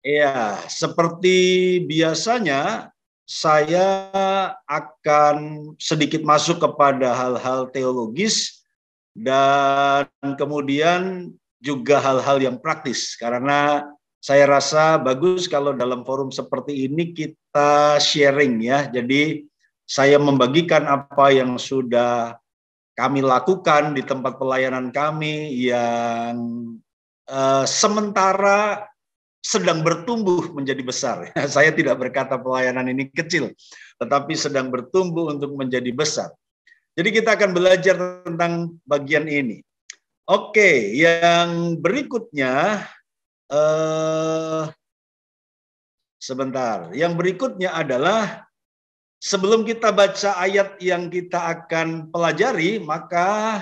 Ya, seperti biasanya saya akan sedikit masuk kepada hal-hal teologis dan kemudian juga hal-hal yang praktis. Karena saya rasa bagus kalau dalam forum seperti ini kita sharing ya. Jadi saya membagikan apa yang sudah kami lakukan di tempat pelayanan kami yang sementara sedang bertumbuh menjadi besar. Saya tidak berkata pelayanan ini kecil, tetapi sedang bertumbuh untuk menjadi besar. Jadi kita akan belajar tentang bagian ini. Oke, yang berikutnya, sebentar. Yang berikutnya adalah sebelum kita baca ayat yang kita akan pelajari, maka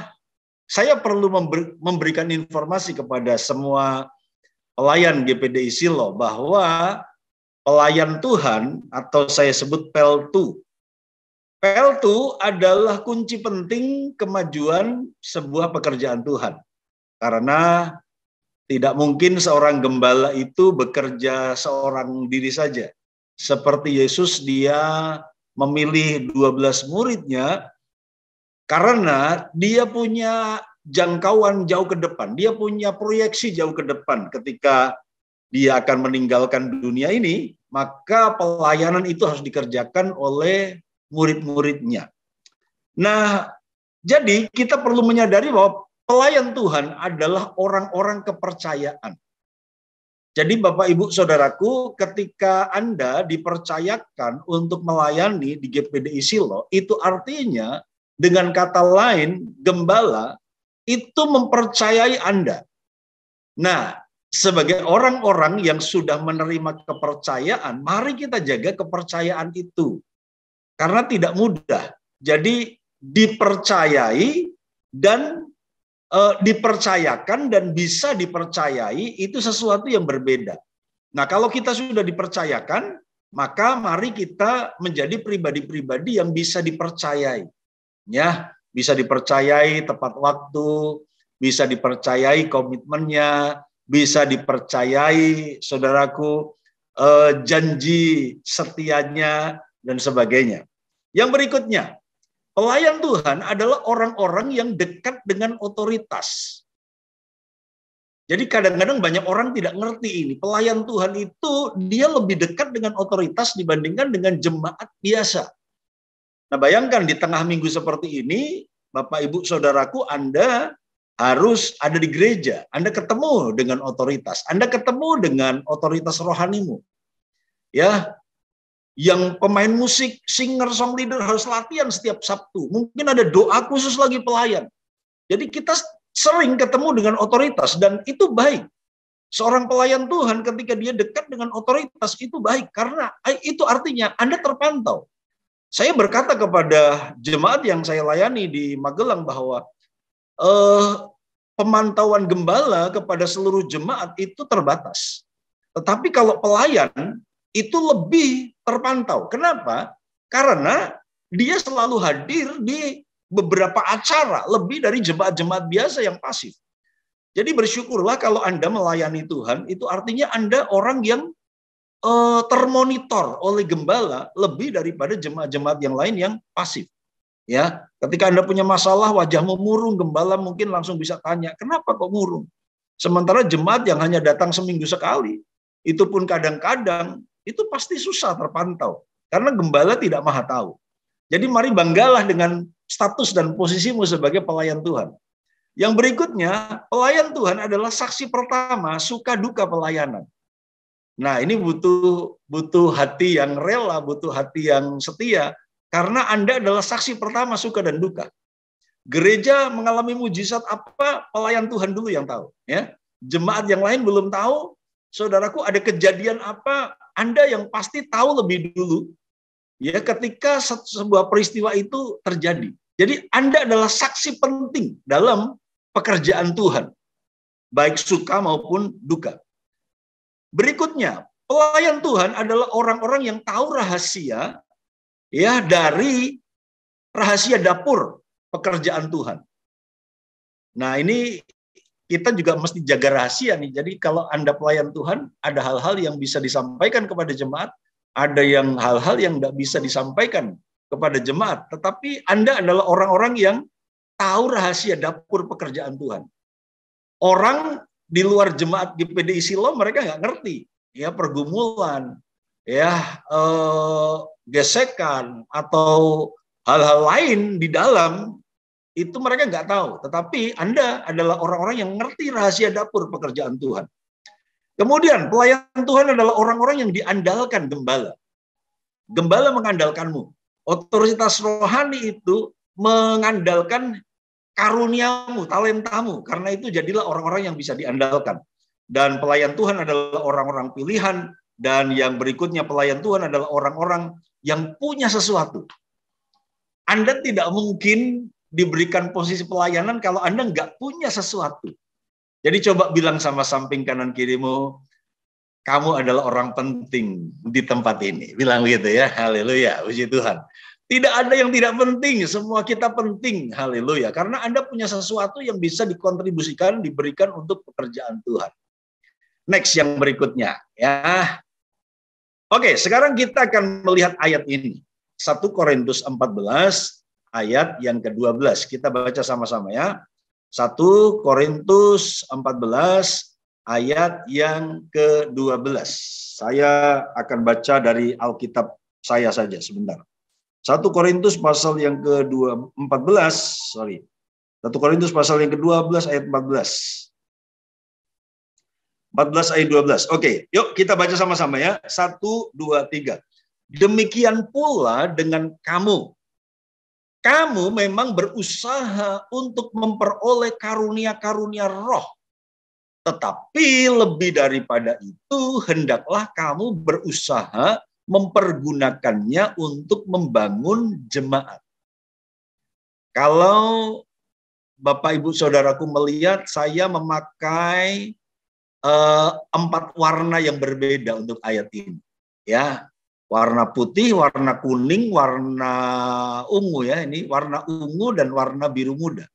saya perlu memberikan informasi kepada semua pelayan GPDI Silo bahwa pelayan Tuhan atau saya sebut PEL2. PEL2 adalah kunci penting kemajuan sebuah pekerjaan Tuhan. Karena tidak mungkin seorang gembala itu bekerja seorang diri saja. Seperti Yesus, dia memilih 12 muridnya karena dia punya jangkauan jauh ke depan. Dia punya proyeksi jauh ke depan ketika dia akan meninggalkan dunia ini, maka pelayanan itu harus dikerjakan oleh murid-muridnya. Nah, jadi kita perlu menyadari bahwa pelayan Tuhan adalah orang-orang kepercayaan. Jadi Bapak Ibu Saudaraku, ketika Anda dipercayakan untuk melayani di GPDI Silo, itu artinya dengan kata lain, gembala itu mempercayai Anda. Nah, sebagai orang-orang yang sudah menerima kepercayaan, mari kita jaga kepercayaan itu. Karena tidak mudah. Jadi dipercayai dan dipercayakan dan bisa dipercayai itu sesuatu yang berbeda. Nah, kalau kita sudah dipercayakan, maka mari kita menjadi pribadi-pribadi yang bisa dipercayai. Ya, bisa dipercayai tepat waktu, bisa dipercayai komitmennya, bisa dipercayai saudaraku janji setianya dan sebagainya. Yang berikutnya, pelayan Tuhan adalah orang-orang yang dekat dengan otoritas. Jadi kadang-kadang banyak orang tidak ngerti ini. Pelayan Tuhan itu dia lebih dekat dengan otoritas dibandingkan dengan jemaat biasa. Nah, bayangkan di tengah minggu seperti ini, Bapak Ibu Saudaraku, Anda harus ada di gereja. Anda ketemu dengan otoritas. Anda ketemu dengan otoritas rohanimu. Ya, yang pemain musik, singer, song leader harus latihan setiap Sabtu. Mungkin ada doa khusus lagi pelayan. Jadi kita sering ketemu dengan otoritas dan itu baik. Seorang pelayan Tuhan ketika dia dekat dengan otoritas itu baik karena itu artinya Anda terpantau. Saya berkata kepada jemaat yang saya layani di Magelang bahwa pemantauan gembala kepada seluruh jemaat itu terbatas. Tetapi kalau pelayan itu lebih terpantau. Kenapa? Karena dia selalu hadir di beberapa acara, lebih dari jemaat-jemaat biasa yang pasif. Jadi bersyukurlah kalau Anda melayani Tuhan, itu artinya Anda orang yang termonitor oleh gembala lebih daripada jemaat-jemaat yang lain yang pasif. Ya, ketika Anda punya masalah, wajahmu murung, gembala mungkin langsung bisa tanya, kenapa kok murung? Sementara jemaat yang hanya datang seminggu sekali, itu pun kadang-kadang, itu pasti susah terpantau. Karena gembala tidak maha tahu. Jadi mari banggalah dengan status dan posisimu sebagai pelayan Tuhan. Yang berikutnya, pelayan Tuhan adalah saksi pertama suka duka pelayanan. Nah, ini butuh hati yang rela, butuh hati yang setia, karena Anda adalah saksi pertama suka dan duka. Gereja mengalami mujizat apa, pelayan Tuhan dulu yang tahu. Ya, jemaat yang lain belum tahu. Saudaraku, ada kejadian apa, Anda yang pasti tahu lebih dulu. Ya, ketika sebuah peristiwa itu terjadi. Jadi Anda adalah saksi penting dalam pekerjaan Tuhan, baik suka maupun duka. Berikutnya, pelayan Tuhan adalah orang-orang yang tahu rahasia ya dari rahasia dapur pekerjaan Tuhan. Nah, ini kita juga mesti jaga rahasia nih. Jadi kalau Anda pelayan Tuhan, ada hal-hal yang bisa disampaikan kepada jemaat, ada yang hal-hal yang tidak bisa disampaikan kepada jemaat. Tetapi Anda adalah orang-orang yang tahu rahasia dapur pekerjaan Tuhan. Orang di luar jemaat GPDI Silo mereka nggak ngerti ya pergumulan, ya gesekan atau hal-hal lain di dalam itu mereka nggak tahu. Tetapi Anda adalah orang-orang yang ngerti rahasia dapur pekerjaan Tuhan. Kemudian pelayan Tuhan adalah orang-orang yang diandalkan gembala. Gembala mengandalkanmu. Otoritas rohani itu mengandalkan karuniamu, talentamu. Karena itu jadilah orang-orang yang bisa diandalkan. Dan pelayan Tuhan adalah orang-orang pilihan. Dan yang berikutnya pelayan Tuhan adalah orang-orang yang punya sesuatu. Anda tidak mungkin diberikan posisi pelayanan kalau Anda nggak punya sesuatu. Jadi coba bilang sama samping kanan kirimu, kamu adalah orang penting di tempat ini. Bilang begitu ya, haleluya, puji Tuhan. Tidak ada yang tidak penting, semua kita penting, haleluya. Karena Anda punya sesuatu yang bisa dikontribusikan, diberikan untuk pekerjaan Tuhan. Next yang berikutnya. Ya. Oke, sekarang kita akan melihat ayat ini. 1 Korintus 14 ayat yang ke-12. Kita baca sama-sama ya. 1 Korintus 14 ayat yang ke-12. Saya akan baca dari Alkitab saya saja sebentar. 1 Korintus pasal yang ke-14, 1 Korintus pasal yang ke-12 ayat 14. 14 ayat 12. Oke, yuk kita baca sama-sama ya. 1, 2, 3. Demikian pula dengan kamu. Kamu memang berusaha untuk memperoleh karunia-karunia roh. Tetapi lebih daripada itu, hendaklah kamu berusaha mempergunakannya untuk membangun jemaat. Kalau Bapak Ibu Saudaraku melihat, saya memakai 4 warna yang berbeda untuk ayat ini. Ya, warna putih, warna kuning, warna ungu ya. Ini warna ungu dan warna biru muda.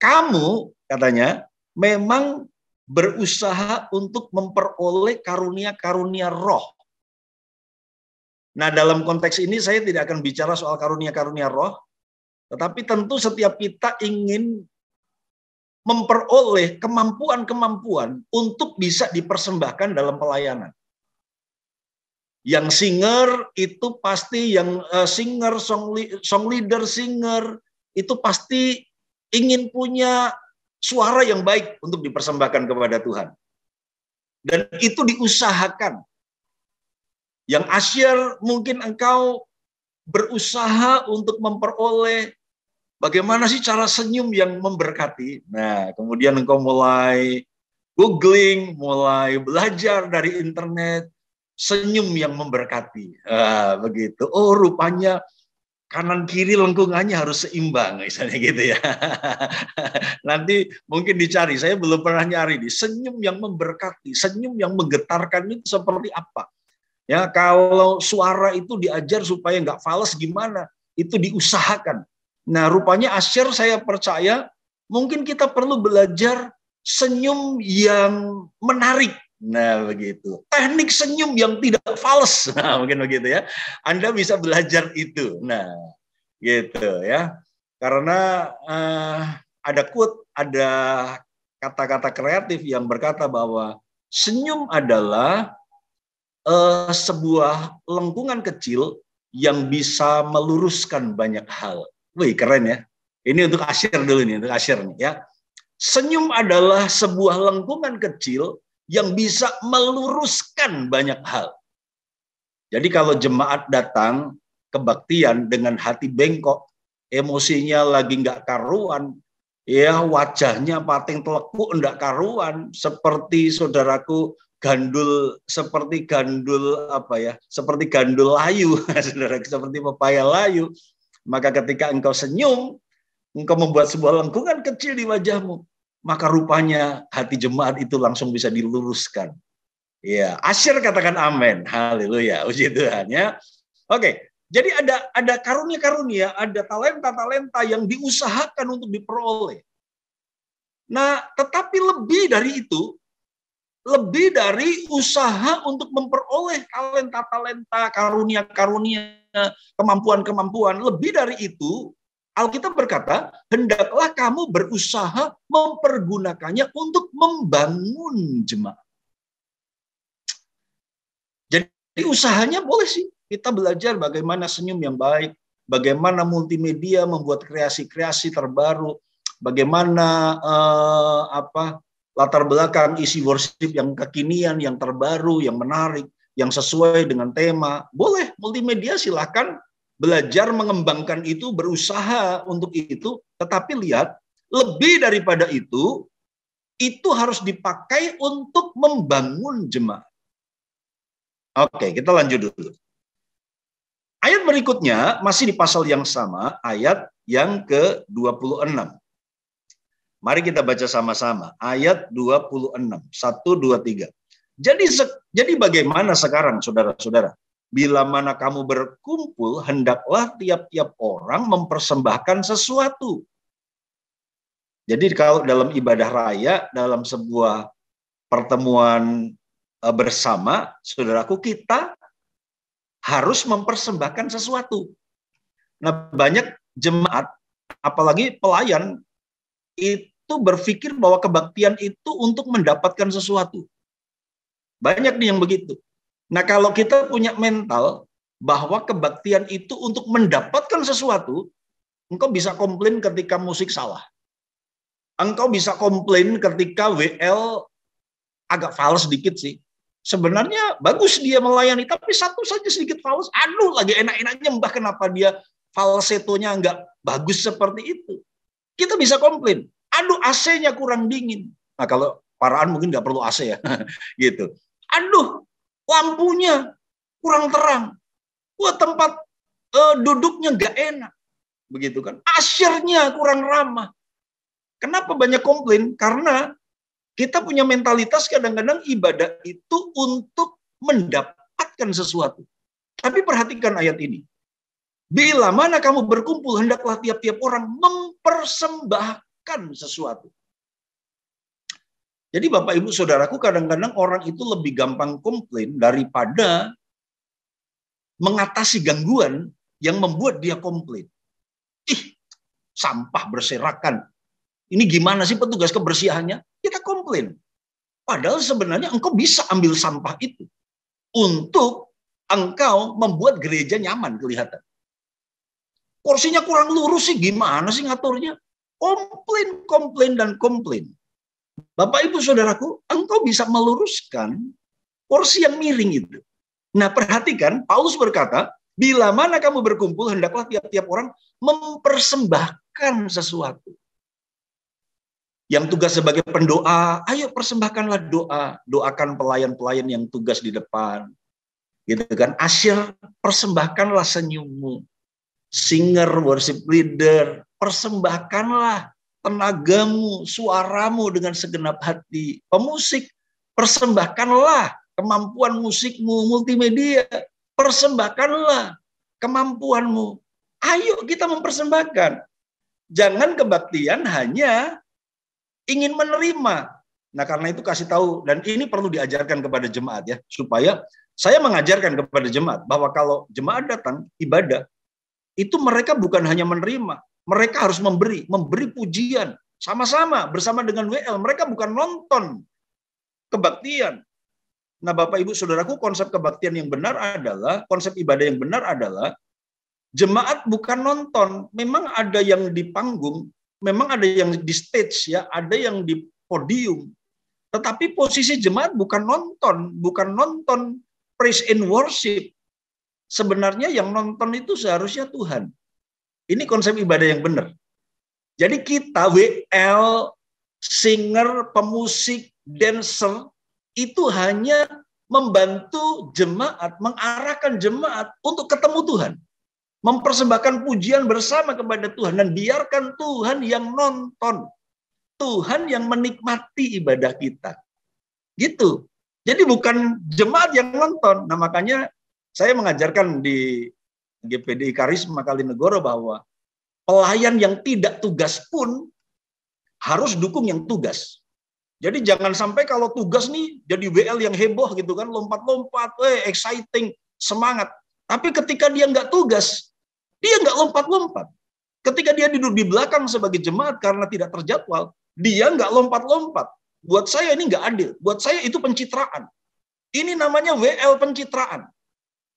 Kamu katanya memang berusaha untuk memperoleh karunia-karunia roh. Nah, dalam konteks ini saya tidak akan bicara soal karunia-karunia roh, tetapi tentu setiap kita ingin memperoleh kemampuan-kemampuan untuk bisa dipersembahkan dalam pelayanan. Yang singer itu pasti, yang singer, song leader, singer itu pasti ingin punya suara yang baik untuk dipersembahkan kepada Tuhan. Dan itu diusahakan. Yang asyir mungkin engkau berusaha untuk memperoleh bagaimana sih cara senyum yang memberkati. Nah, kemudian engkau mulai googling, mulai belajar dari internet, senyum yang memberkati. Begitu. Oh, rupanya kanan kiri lengkungannya harus seimbang, misalnya gitu ya. Nanti mungkin dicari, saya belum pernah nyari nih, senyum yang memberkati, senyum yang menggetarkan itu seperti apa. Ya, kalau suara itu diajar supaya nggak fals gimana, itu diusahakan. Nah, rupanya Asyir saya percaya mungkin kita perlu belajar senyum yang menarik. Nah, begitu. Teknik senyum yang tidak fals. Nah, mungkin begitu ya. Anda bisa belajar itu. Nah, gitu ya. Karena ada quote, ada kata-kata kreatif yang berkata bahwa senyum adalah sebuah lengkungan kecil yang bisa meluruskan banyak hal. Wih, keren ya. Ini untuk Asyir dulu nih, untuk Asyir nih ya. Senyum adalah sebuah lengkungan kecil yang bisa meluruskan banyak hal. Jadi kalau jemaat datang kebaktian dengan hati bengkok, emosinya lagi nggak karuan, ya wajahnya pating telekuk nggak karuan, seperti saudaraku gandul, seperti gandul apa ya, seperti gandul layu, saudara, seperti pepaya layu. Maka ketika engkau senyum, engkau membuat sebuah lengkungan kecil di wajahmu, maka rupanya hati jemaat itu langsung bisa diluruskan. Ya, Asyir katakan amin. Haleluya, puji Tuhan ya. Oke, jadi ada karunia-karunia, ada talenta-talenta yang diusahakan untuk diperoleh. Nah, tetapi lebih dari itu, lebih dari usaha untuk memperoleh talenta-talenta, karunia-karunia, kemampuan-kemampuan, lebih dari itu, Alkitab berkata, hendaklah kamu berusaha mempergunakannya untuk membangun jemaat. Jadi usahanya boleh sih, kita belajar bagaimana senyum yang baik, bagaimana multimedia membuat kreasi-kreasi terbaru, bagaimana latar belakang isi worship yang kekinian, yang terbaru, yang menarik, yang sesuai dengan tema. Boleh, multimedia silakan belajar mengembangkan itu, berusaha untuk itu, tetapi lihat, lebih daripada itu harus dipakai untuk membangun jemaat. Oke, kita lanjut dulu. Ayat berikutnya masih di pasal yang sama, ayat yang ke-26. Mari kita baca sama-sama. Ayat 26. 1, 2, 3. Jadi bagaimana sekarang, saudara-saudara? Bila mana kamu berkumpul, hendaklah tiap-tiap orang mempersembahkan sesuatu. Jadi kalau dalam ibadah raya, dalam sebuah pertemuan bersama, saudaraku, kita harus mempersembahkan sesuatu. Nah, banyak jemaat, apalagi pelayan, itu berpikir bahwa kebaktian itu untuk mendapatkan sesuatu. Banyak nih yang begitu. Nah, kalau kita punya mental bahwa kebaktian itu untuk mendapatkan sesuatu, engkau bisa komplain ketika musik salah. Engkau bisa komplain ketika WL agak fals sedikit sih. Sebenarnya bagus dia melayani, tapi satu saja sedikit fals. Aduh, lagi enak-enaknya mbah, kenapa dia falsetonya nggak bagus seperti itu. Kita bisa komplain. Aduh, AC-nya kurang dingin. Nah, kalau paraan mungkin nggak perlu AC ya. Gitu. Aduh, lampunya kurang terang. Wah, tempat duduknya nggak enak. Begitu kan. Asyirnya kurang ramah. Kenapa banyak komplain? Karena kita punya mentalitas kadang-kadang ibadah itu untuk mendapatkan sesuatu. Tapi perhatikan ayat ini. Bila mana kamu berkumpul, hendaklah tiap-tiap orang mempersembahkan sesuatu. Jadi Bapak Ibu Saudaraku, kadang-kadang orang itu lebih gampang komplain daripada mengatasi gangguan yang membuat dia komplain. Ih, sampah berserakan. Ini gimana sih petugas kebersihannya? Kita komplain. Padahal sebenarnya engkau bisa ambil sampah itu untuk engkau membuat gereja nyaman kelihatan. Kursinya kurang lurus sih, gimana sih ngaturnya? Komplain, komplain, dan komplain. Bapak Ibu Saudaraku, engkau bisa meluruskan kursi yang miring itu. Nah, perhatikan, Paulus berkata, bila mana kamu berkumpul, hendaklah tiap-tiap orang mempersembahkan sesuatu. Yang tugas sebagai pendoa, ayo persembahkanlah doa. Doakan pelayan-pelayan yang tugas di depan. Gitu kan. Asyir, persembahkanlah senyummu. Singer, worship leader, persembahkanlah tenagamu, suaramu dengan segenap hati. Pemusik, persembahkanlah kemampuan musikmu, multimedia. Persembahkanlah kemampuanmu. Ayo kita mempersembahkan. Jangan kebaktian hanya ingin menerima. Nah, karena itu kasih tahu, dan ini perlu diajarkan kepada jemaat ya, supaya saya mengajarkan kepada jemaat bahwa kalau jemaat datang ibadah, itu mereka bukan hanya menerima, mereka harus memberi pujian sama-sama bersama dengan WL. Mereka bukan nonton kebaktian. Nah, Bapak Ibu Saudaraku, konsep kebaktian yang benar adalah, konsep ibadah yang benar adalah jemaat bukan nonton. Memang ada yang di panggung, memang ada yang di stage ya, ada yang di podium. Tetapi posisi jemaat bukan nonton praise and worship. Sebenarnya yang nonton itu seharusnya Tuhan. Ini konsep ibadah yang benar. Jadi kita WL, singer, pemusik, dancer itu hanya membantu jemaat, mengarahkan jemaat untuk ketemu Tuhan. Mempersembahkan pujian bersama kepada Tuhan, dan biarkan Tuhan yang nonton. Tuhan yang menikmati ibadah kita. Gitu. Jadi bukan jemaat yang nonton. Nah, makanya saya mengajarkan di GPDI Karisma Kalinegoro bahwa pelayan yang tidak tugas pun harus dukung yang tugas. Jadi jangan sampai kalau tugas nih jadi WL yang heboh gitu kan, lompat-lompat, exciting, semangat. Tapi ketika dia nggak tugas, dia nggak lompat-lompat. Ketika dia duduk di belakang sebagai jemaat karena tidak terjadwal, dia nggak lompat-lompat. Buat saya ini nggak adil. Buat saya itu pencitraan. Ini namanya WL pencitraan.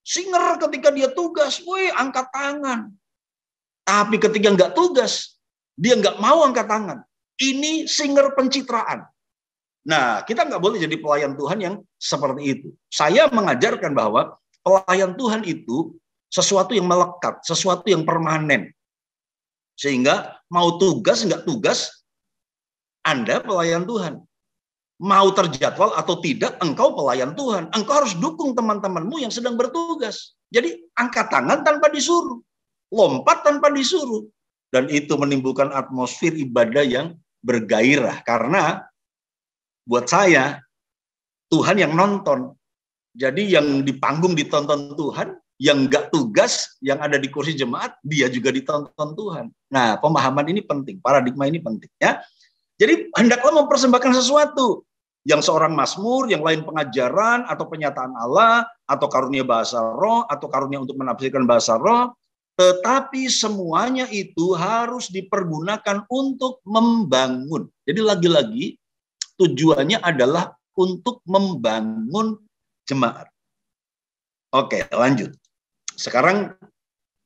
Singer ketika dia tugas, angkat tangan. Tapi ketika nggak tugas, dia nggak mau angkat tangan. Ini singer pencitraan. Nah, kita nggak boleh jadi pelayan Tuhan yang seperti itu. Saya mengajarkan bahwa pelayan Tuhan itu sesuatu yang melekat, sesuatu yang permanen. Sehingga mau tugas, nggak tugas, Anda pelayan Tuhan. Mau terjadwal atau tidak, engkau pelayan Tuhan. Engkau harus dukung teman-temanmu yang sedang bertugas. Jadi angkat tangan tanpa disuruh. Lompat tanpa disuruh. Dan itu menimbulkan atmosfer ibadah yang bergairah. Karena buat saya, Tuhan yang nonton. Jadi yang di panggung ditonton Tuhan, yang nggak tugas, yang ada di kursi jemaat, dia juga ditonton Tuhan. Nah, pemahaman ini penting, paradigma ini penting. Ya. Jadi hendaklah mempersembahkan sesuatu. Yang seorang mazmur, yang lain pengajaran, atau penyataan Allah, atau karunia bahasa roh, atau karunia untuk menafsirkan bahasa roh. Tetapi semuanya itu harus dipergunakan untuk membangun. Jadi lagi-lagi, tujuannya adalah untuk membangun jemaat. Oke, lanjut. Sekarang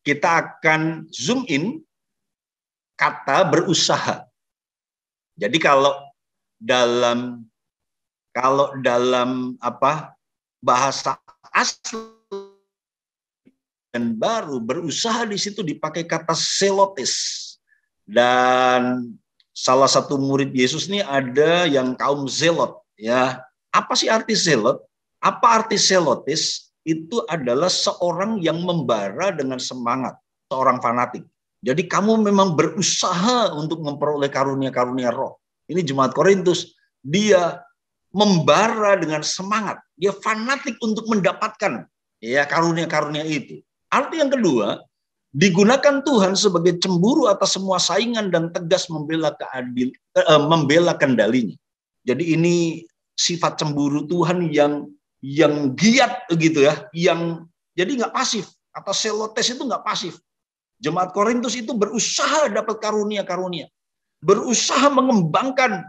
kita akan zoom in kata berusaha. Jadi kalau dalam bahasa asli dan baru, berusaha di situ dipakai kata selotes. Dan salah satu murid Yesus ini ada yang kaum zelot, ya. Apa sih arti zelot? Apa arti selotes? Itu adalah seorang yang membara dengan semangat, seorang fanatik. Jadi kamu memang berusaha untuk memperoleh karunia-karunia roh. Ini jemaat Korintus, dia membara dengan semangat, dia fanatik untuk mendapatkan ya karunia-karunia itu. Arti yang kedua, digunakan Tuhan sebagai cemburu atas semua saingan dan tegas membela kendalinya. Jadi ini sifat cemburu Tuhan yang giat gitu ya, yang jadi nggak pasif. Atau selotes itu nggak pasif. Jemaat Korintus itu berusaha dapat karunia-karunia, berusaha mengembangkan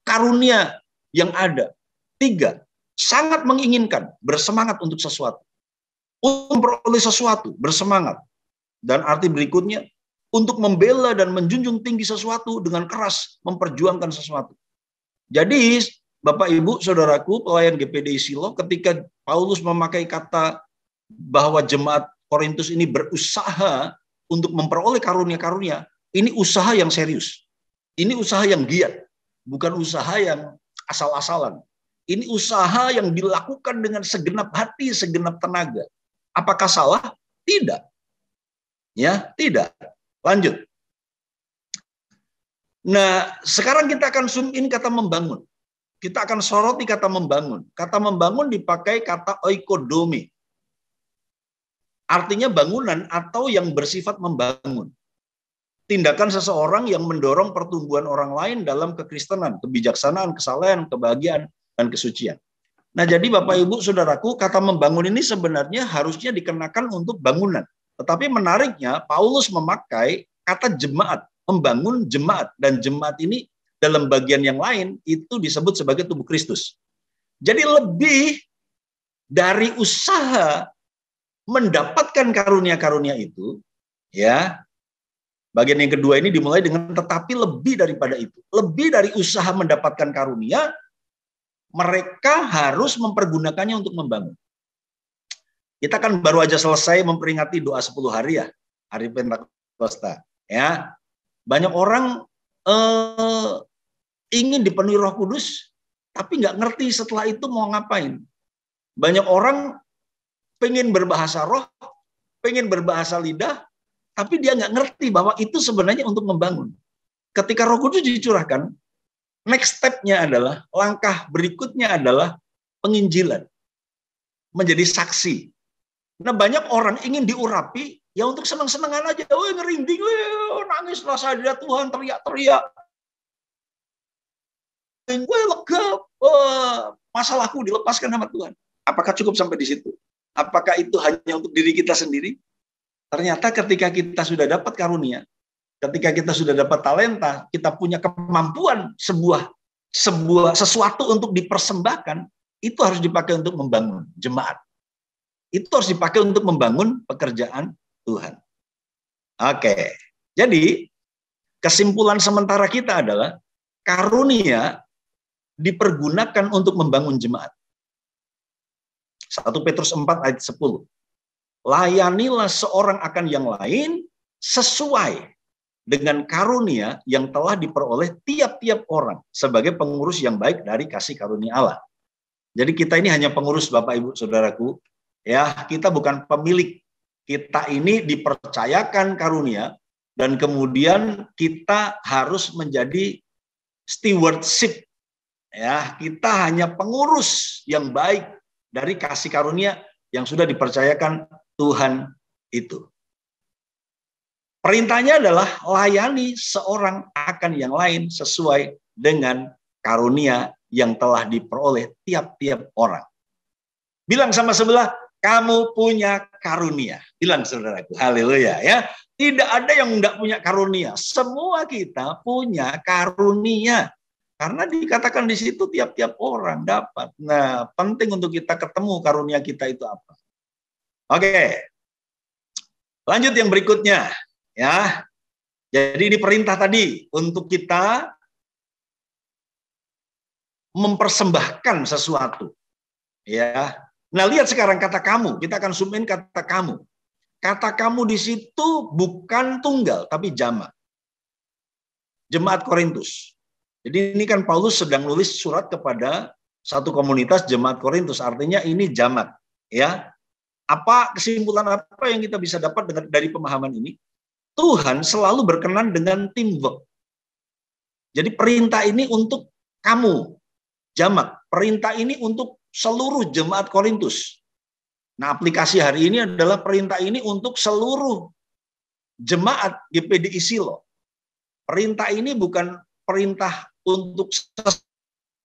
karunia yang ada. 3, sangat menginginkan, bersemangat untuk sesuatu. Untuk memperoleh sesuatu, bersemangat. Dan arti berikutnya, untuk membela dan menjunjung tinggi sesuatu dengan keras, memperjuangkan sesuatu. Jadi, Bapak, Ibu, Saudaraku, pelayan GPDI Silo, ketika Paulus memakai kata bahwa jemaat Korintus ini berusaha untuk memperoleh karunia-karunia, ini usaha yang serius. Ini usaha yang giat, bukan usaha yang asal-asalan. Ini usaha yang dilakukan dengan segenap hati, segenap tenaga. Apakah salah? Tidak. Ya, tidak. Lanjut. Nah, sekarang kita akan zoom in kata membangun. Kita akan soroti kata membangun. Kata membangun dipakai kata oikodome. Artinya bangunan atau yang bersifat membangun. Tindakan seseorang yang mendorong pertumbuhan orang lain dalam kekristenan, kebijaksanaan, kesalehan, kebahagiaan, dan kesucian. Nah, jadi Bapak, Ibu, Saudaraku, kata membangun ini sebenarnya harusnya dikenakan untuk bangunan. Tetapi menariknya, Paulus memakai kata jemaat, membangun jemaat. Dan jemaat ini dalam bagian yang lain itu disebut sebagai tubuh Kristus. Jadi lebih dari usaha mendapatkan karunia-karunia itu, ya. Bagian yang kedua ini dimulai dengan tetapi lebih daripada itu. Lebih dari usaha mendapatkan karunia, mereka harus mempergunakannya untuk membangun. Kita kan baru aja selesai memperingati doa 10 hari ya, hari Pentakosta. Ya, banyak orang ingin dipenuhi Roh Kudus, tapi nggak ngerti setelah itu mau ngapain. Banyak orang pengen berbahasa roh, pengen berbahasa lidah, tapi dia nggak ngerti bahwa itu sebenarnya untuk membangun. Ketika Roh Kudus dicurahkan, next step-nya adalah, langkah berikutnya adalah penginjilan. Menjadi saksi. Nah, banyak orang ingin diurapi, ya untuk senang-senangan aja. Ngerinding, nangis rasa hadirat Tuhan, teriak-teriak. gue lega, masalahku dilepaskan sama Tuhan. Apakah cukup sampai di situ? Apakah itu hanya untuk diri kita sendiri? Ternyata ketika kita sudah dapat karunia, ketika kita sudah dapat talenta, kita punya kemampuan sesuatu untuk dipersembahkan, itu harus dipakai untuk membangun jemaat. Itu harus dipakai untuk membangun pekerjaan Tuhan. Oke, jadi kesimpulan sementara kita adalah karunia dipergunakan untuk membangun jemaat. 1 Petrus 4 ayat 10. Layanilah seorang akan yang lain sesuai dengan karunia yang telah diperoleh tiap-tiap orang sebagai pengurus yang baik dari kasih karunia Allah. Jadi kita ini hanya pengurus, Bapak Ibu Saudaraku. Ya, kita bukan pemilik. Kita ini dipercayakan karunia dan kemudian kita harus menjadi stewardship. Ya, kita hanya pengurus yang baik dari kasih karunia yang sudah dipercayakan Tuhan itu. Perintahnya adalah layani seorang akan yang lain sesuai dengan karunia yang telah diperoleh tiap-tiap orang. Bilang sama sebelah, kamu punya karunia. Bilang saudaraku, haleluya ya. Tidak ada yang tidak punya karunia. Semua kita punya karunia. Karena dikatakan di situ tiap-tiap orang dapat. Nah, penting untuk kita ketemu karunia kita itu apa. Oke. Lanjut yang berikutnya. Ya. Jadi ini perintah tadi untuk kita mempersembahkan sesuatu. Ya. Nah, lihat sekarang kata kamu. Kita akan zoom in kata kamu. Kata kamu di situ bukan tunggal, tapi jamak. Jemaat Korintus. Jadi ini kan Paulus sedang nulis surat kepada satu komunitas jemaat Korintus. Artinya ini jamak. Ya. Apa kesimpulan apa yang kita bisa dapat dari pemahaman ini? Tuhan selalu berkenan dengan teamwork. Jadi perintah ini untuk kamu, jamak. Perintah ini untuk seluruh jemaat Korintus. Nah, aplikasi hari ini adalah perintah ini untuk seluruh jemaat GPDI Silo. Perintah ini bukan perintah untuk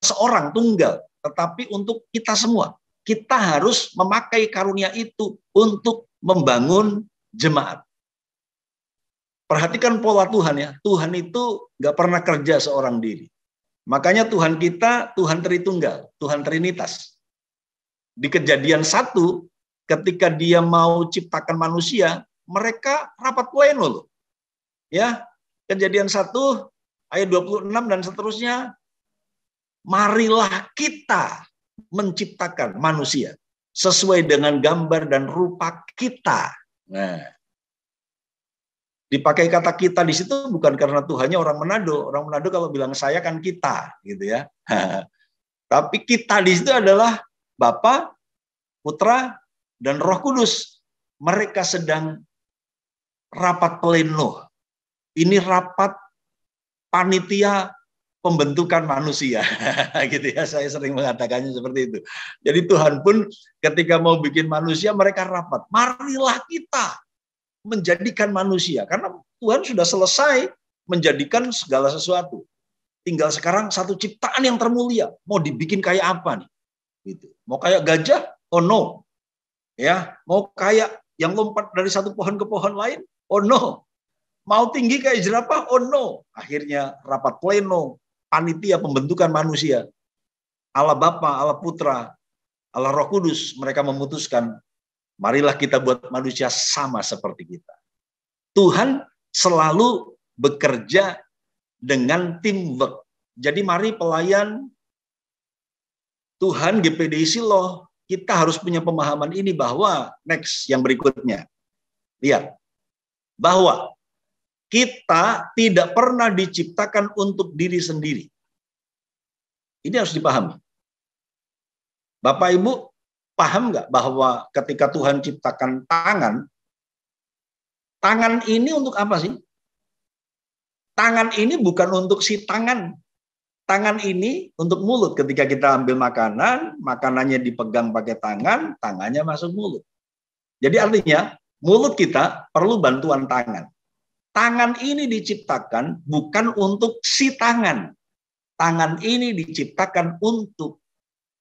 seorang tunggal, tetapi untuk kita semua. Kita harus memakai karunia itu untuk membangun jemaat. Perhatikan pola Tuhan ya. Tuhan itu nggak pernah kerja seorang diri. Makanya Tuhan kita, Tuhan Tritunggal, Tuhan Trinitas. Di Kejadian 1, ketika dia mau ciptakan manusia, mereka rapat pleno loh. Ya, Kejadian 1 ayat 26 dan seterusnya, marilah kita menciptakan manusia sesuai dengan gambar dan rupa kita. Nah, dipakai kata kita di situ bukan karena Tuhannya orang Manado. Orang Manado kalau bilang saya kan kita, gitu ya. Tapi kita di situ adalah Bapa, Putra, dan Roh Kudus. Mereka sedang rapat pleno. Ini rapat panitia pembentukan manusia, gitu ya. Saya sering mengatakannya seperti itu. Jadi Tuhan pun ketika mau bikin manusia, mereka rapat. Marilah kita menjadikan manusia, karena Tuhan sudah selesai menjadikan segala sesuatu. Tinggal sekarang satu ciptaan yang termulia, mau dibikin kayak apa nih? Gitu. Mau kayak gajah? Oh no. Ya, mau kayak yang lompat dari satu pohon ke pohon lain? Oh no. Mau tinggi kayak jerapah? Oh no. Akhirnya rapat pleno, panitia pembentukan manusia. Allah Bapa, Allah Putra, Allah Roh Kudus, mereka memutuskan, marilah kita buat manusia sama seperti kita. Tuhan selalu bekerja dengan teamwork. Jadi mari pelayan Tuhan GPDI Silo, kita harus punya pemahaman ini bahwa, next yang berikutnya, lihat, bahwa kita tidak pernah diciptakan untuk diri sendiri. Ini harus dipahami. Bapak Ibu paham nggak bahwa ketika Tuhan ciptakan tangan, tangan ini untuk apa sih? Tangan ini bukan untuk si tangan. Tangan ini untuk mulut. Ketika kita ambil makanan, makanannya dipegang pakai tangan, tangannya masuk mulut. Jadi artinya mulut kita perlu bantuan tangan. Tangan ini diciptakan bukan untuk si tangan. Tangan ini diciptakan untuk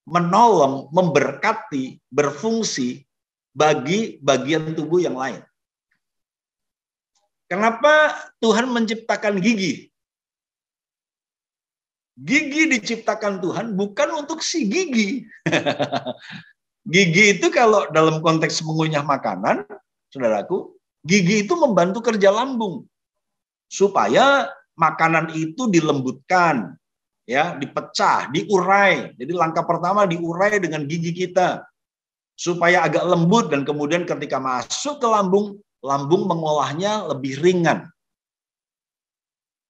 menolong, memberkati, berfungsi bagi bagian tubuh yang lain. Kenapa Tuhan menciptakan gigi? Gigi diciptakan Tuhan bukan untuk si gigi. Gigi itu kalau dalam konteks mengunyah makanan, saudaraku, gigi itu membantu kerja lambung supaya makanan itu dilembutkan, ya, dipecah, diurai. Jadi langkah pertama diurai dengan gigi kita supaya agak lembut dan kemudian ketika masuk ke lambung, lambung mengolahnya lebih ringan.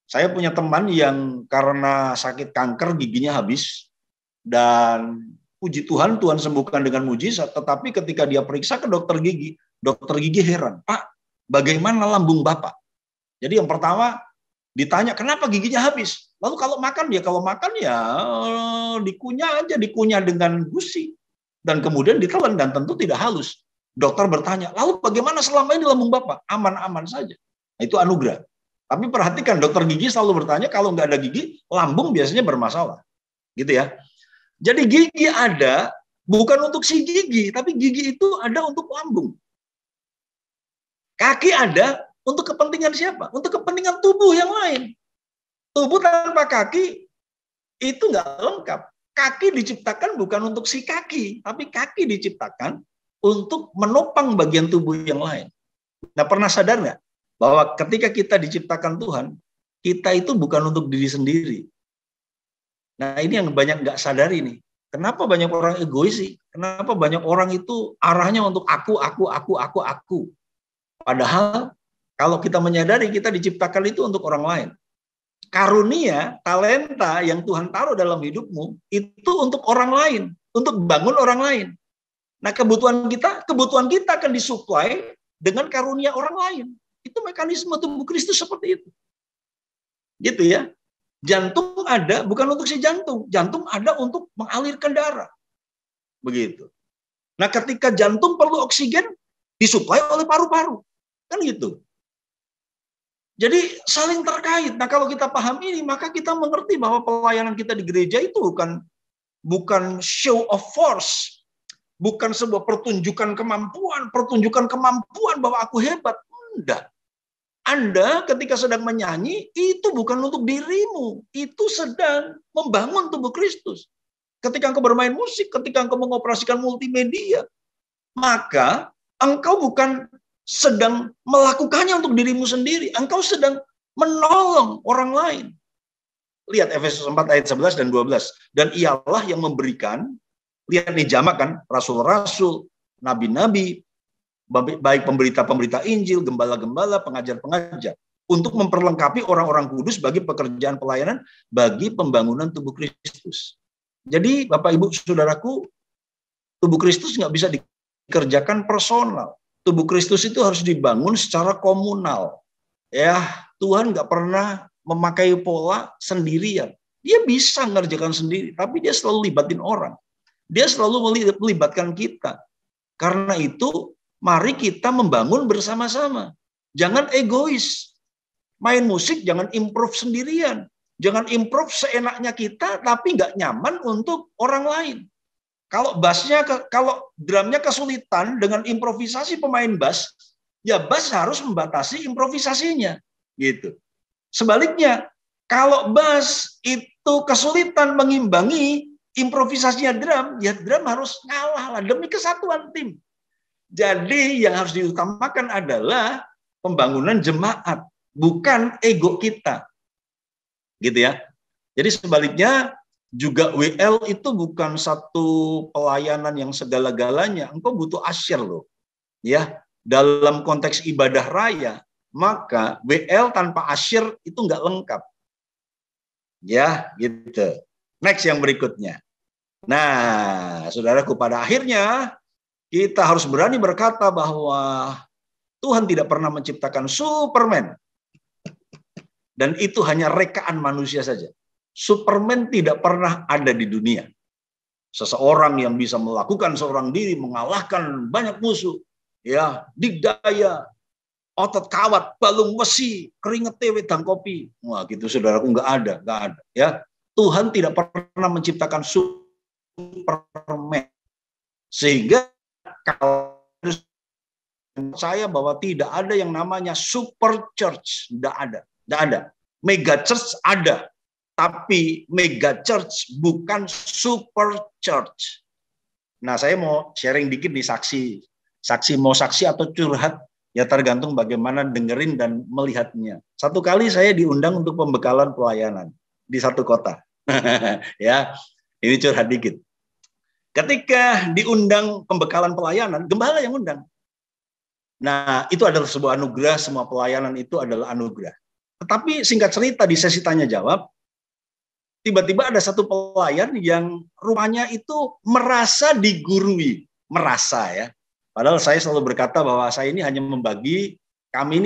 Saya punya teman yang karena sakit kanker giginya habis dan puji Tuhan, Tuhan sembuhkan dengan mujizat. Tetapi ketika dia periksa ke dokter gigi heran, Pak, bagaimana lambung Bapak? Jadi yang pertama ditanya kenapa giginya habis. Lalu kalau makan ya dikunyah dengan gusi dan kemudian ditelan dan tentu tidak halus. Dokter bertanya, lalu bagaimana selama ini lambung Bapak? Aman-aman saja. Nah, itu anugerah. Tapi perhatikan, dokter gigi selalu bertanya, kalau nggak ada gigi, lambung biasanya bermasalah. Gitu ya. Jadi gigi ada bukan untuk si gigi, tapi gigi itu ada untuk lambung. Kaki ada untuk kepentingan siapa? Untuk kepentingan tubuh yang lain. Tubuh tanpa kaki itu nggak lengkap. Kaki diciptakan bukan untuk si kaki, tapi kaki diciptakan untuk menopang bagian tubuh yang lain. Nah, pernah sadar nggak bahwa ketika kita diciptakan Tuhan, kita itu bukan untuk diri sendiri. Nah, ini yang banyak nggak sadari nih. Kenapa banyak orang egois sih? Kenapa banyak orang itu arahnya untuk aku. Padahal kalau kita menyadari kita diciptakan itu untuk orang lain. Karunia, talenta yang Tuhan taruh dalam hidupmu itu untuk orang lain, untuk bangun orang lain. Nah, kebutuhan kita akan disuplai dengan karunia orang lain. Itu mekanisme tubuh Kristus seperti itu. Gitu ya. Jantung ada bukan untuk si jantung. Jantung ada untuk mengalirkan darah. Begitu. Nah, ketika jantung perlu oksigen, disuplai oleh paru-paru. Kan gitu. Jadi saling terkait. Nah, kalau kita paham ini, maka kita mengerti bahwa pelayanan kita di gereja itu bukan show of force. Bukan sebuah pertunjukan kemampuan bahwa aku hebat. Enggak. Anda ketika sedang menyanyi, itu bukan untuk dirimu. Itu sedang membangun tubuh Kristus. Ketika engkau bermain musik, ketika engkau mengoperasikan multimedia, maka engkau bukan sedang melakukannya untuk dirimu sendiri. Engkau sedang menolong orang lain. Lihat Efesus 4 ayat 11 dan 12. Dan ialah yang memberikan, lihat nih jamak kan, rasul-rasul, nabi-nabi, baik pemberita-pemberita Injil, gembala-gembala, pengajar-pengajar, untuk memperlengkapi orang-orang kudus bagi pekerjaan pelayanan, bagi pembangunan tubuh Kristus. Jadi Bapak Ibu Saudaraku, tubuh Kristus nggak bisa dikerjakan personal. Tubuh Kristus itu harus dibangun secara komunal. Ya, Tuhan nggak pernah memakai pola sendirian. Dia bisa ngerjakan sendiri, tapi dia selalu libatin orang. Dia selalu melibatkan kita. Karena itu, mari kita membangun bersama-sama. Jangan egois. Main musik jangan improve sendirian. Jangan improve seenaknya kita, tapi nggak nyaman untuk orang lain. Kalau drumnya kesulitan dengan improvisasi pemain bass, ya bass harus membatasi improvisasinya. Gitu. Sebaliknya, kalau bass itu kesulitan mengimbangi improvisasinya drum, ya drum harus ngalah lah demi kesatuan tim. Jadi yang harus diutamakan adalah pembangunan jemaat, bukan ego kita. Gitu ya. Jadi sebaliknya juga WL itu bukan satu pelayanan yang segala-galanya. Engkau butuh asyir loh. Ya, dalam konteks ibadah raya, maka WL tanpa asyir itu nggak lengkap. Ya, gitu. Next yang berikutnya. Nah, saudaraku, pada akhirnya kita harus berani berkata bahwa Tuhan tidak pernah menciptakan Superman. Dan itu hanya rekaan manusia saja. Superman tidak pernah ada di dunia. Seseorang yang bisa melakukan seorang diri, mengalahkan banyak musuh, ya, digdaya, otot kawat, balung besi, keringet tewe dan kopi. Wah, gitu saudaraku, nggak ada, ya. Tuhan tidak pernah menciptakan Superman. Sehingga kalau saya bahwa tidak ada yang namanya super church, tidak ada, tidak ada. Mega church ada, tapi mega church bukan super church. Nah, saya mau sharing dikit nih saksi mau saksi atau curhat, ya tergantung bagaimana dengerin dan melihatnya. Satu kali saya diundang untuk pembekalan pelayanan di satu kota, ya ini curhat dikit. Ketika diundang pembekalan pelayanan, gembala yang undang. Nah, itu adalah sebuah anugerah, semua pelayanan itu adalah anugerah. Tetapi singkat cerita di sesi tanya jawab, tiba-tiba ada satu pelayan yang rumahnya itu merasa digurui, merasa ya. Padahal saya selalu berkata bahwa kami ini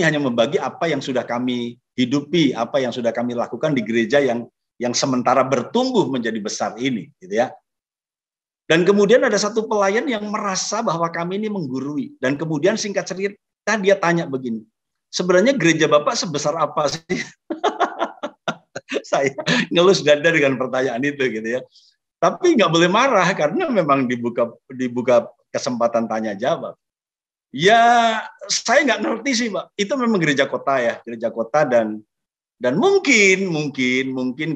hanya membagi apa yang sudah kami hidupi, apa yang sudah kami lakukan di gereja yang sementara bertumbuh menjadi besar ini, gitu ya. Dan kemudian ada satu pelayan yang merasa bahwa kami ini menggurui. Dan kemudian singkat cerita dia tanya begini, sebenarnya gereja Bapak sebesar apa sih? Saya ngelus dada dengan pertanyaan itu gitu ya. Tapi nggak boleh marah karena memang dibuka kesempatan tanya jawab. Ya saya nggak ngerti sih Pak. Itu memang gereja kota ya, gereja kota dan mungkin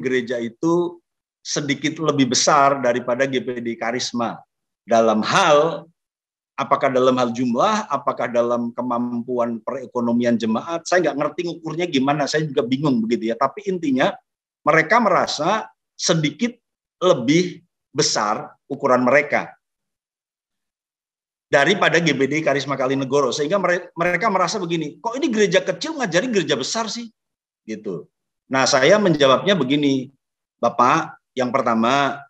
gereja itu sedikit lebih besar daripada GPD Karisma dalam hal apakah dalam hal jumlah, apakah dalam kemampuan perekonomian jemaat, saya nggak ngerti ngukurnya gimana, saya juga bingung begitu ya. Tapi intinya mereka merasa sedikit lebih besar ukuran mereka daripada GBD Karisma Kalinegoro, sehingga mereka merasa begini, kok ini gereja kecil ngajari gereja besar sih, gitu. Nah saya menjawabnya begini, Bapak, yang pertama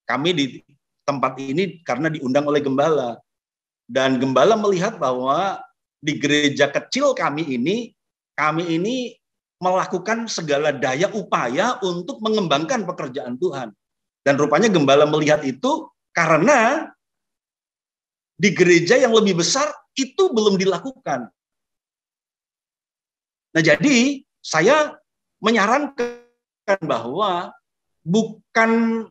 kami di tempat ini karena diundang oleh gembala. Dan gembala melihat bahwa di gereja kecil kami ini melakukan segala daya upaya untuk mengembangkan pekerjaan Tuhan. Dan rupanya gembala melihat itu karena di gereja yang lebih besar itu belum dilakukan. Nah, jadi saya menyarankan bahwa bukan